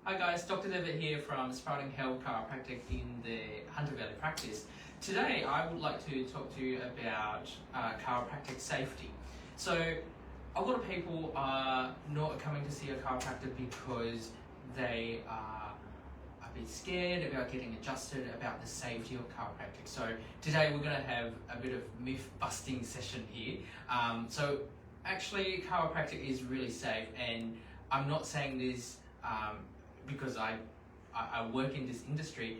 Hi guys, Dr. Devitt here from Sprouting Health Chiropractic in the Hunter Valley practice. Today I would like to talk to you about chiropractic safety. So a lot of people are not coming to see a chiropractor because they are a bit scared about getting adjusted, about the safety of chiropractic. So today we're going to have a bit of myth busting session here. So actually chiropractic is really safe, and I'm not saying this because I work in this industry.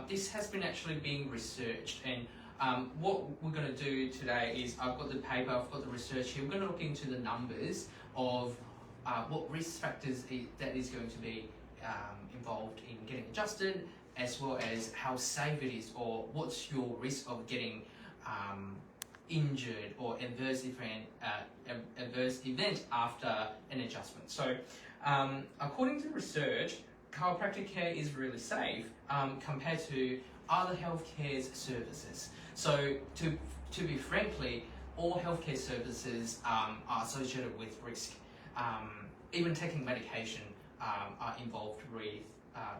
This has been actually being researched, and what we're going to do today is I've got the paper, I've got the research here. We're going to look into the numbers of what risk factors that is going to be involved in getting adjusted, as well as how safe it is, or what's your risk of getting injured or adverse event after an adjustment. So according to research, chiropractic care is really safe compared to other healthcare services. So to be frankly, all healthcare services are associated with risk. Even taking medication are involved with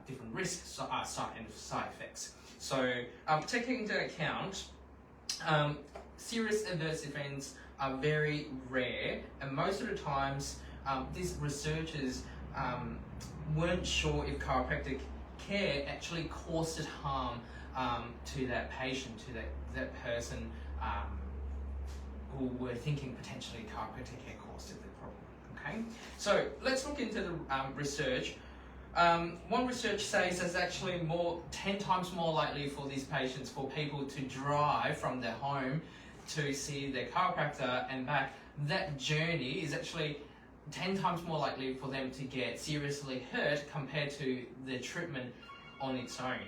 different risks and side effects. So taking into account, serious adverse events are very rare, and most of the times these researchers weren't sure if chiropractic care actually caused harm to that patient, to that person who were thinking potentially chiropractic care caused the problem. Okay, so let's look into the research. One research says it's actually 10 times more likely for these patients, for people to drive from their home to see their chiropractor and back. That journey is actually 10 times more likely for them to get seriously hurt compared to the treatment on its own.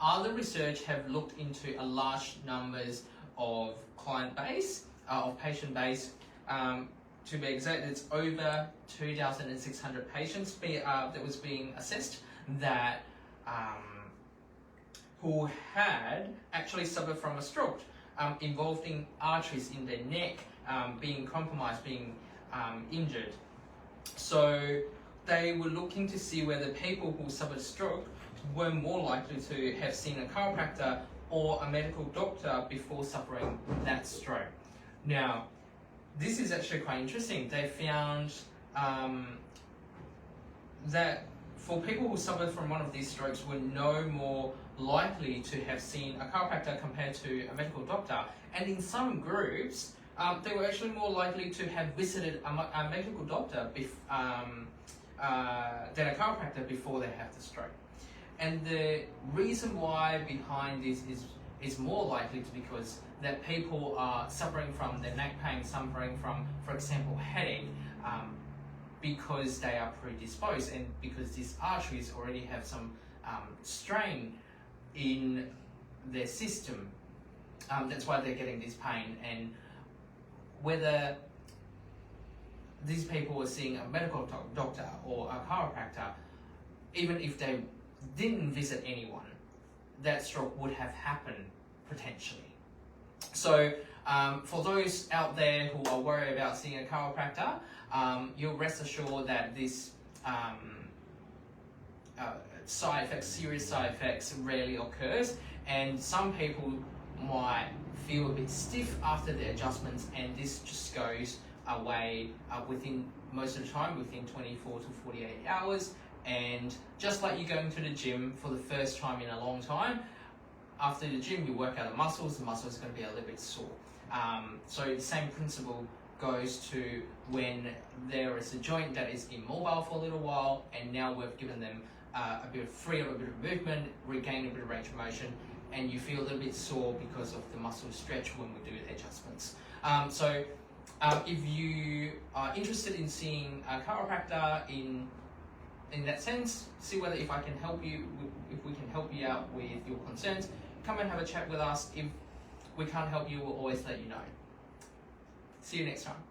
Other research have looked into a large numbers of client base, of patient base. To be exact, it's over 2,600 patients that was being assessed that who had actually suffered from a stroke, involving arteries in their neck being compromised, being injured. So they were looking to see whether people who suffered stroke were more likely to have seen a chiropractor or a medical doctor before suffering that stroke. Now, this is actually quite interesting. They found that for people who suffered from one of these strokes were no more likely to have seen a chiropractor compared to a medical doctor, and in some groups they were actually more likely to have visited a medical doctor than a chiropractor before they have the stroke. And the reason why behind this is more likely to because that people are suffering from their neck pain, suffering from, for example, headache, because they are predisposed, and because these arteries already have some strain in their system. That's why they're getting this pain. And whether these people are seeing a medical doctor or a chiropractor, even if they didn't visit anyone, that stroke would have happened potentially. So for those out there who are worried about seeing a chiropractor, you'll rest assured that this serious side effects rarely occurs, and some people might feel a bit stiff after the adjustments, and this just goes away within, most of the time, within 24 to 48 hours. And just like you're going to the gym for the first time in a long time, after the gym you work out the muscles are going to be a little bit sore. So the same principle goes to when there is a joint that is immobile for a little while, and now we've given them a bit of freedom, a bit of movement, regain a bit of range of motion, and you feel a little bit sore because of the muscle stretch when we do the adjustments. So if you are interested in seeing a chiropractor in that sense, see whether if we can help you out with your concerns, come and have a chat with us. If we can't help you, we'll always let you know. See you next time.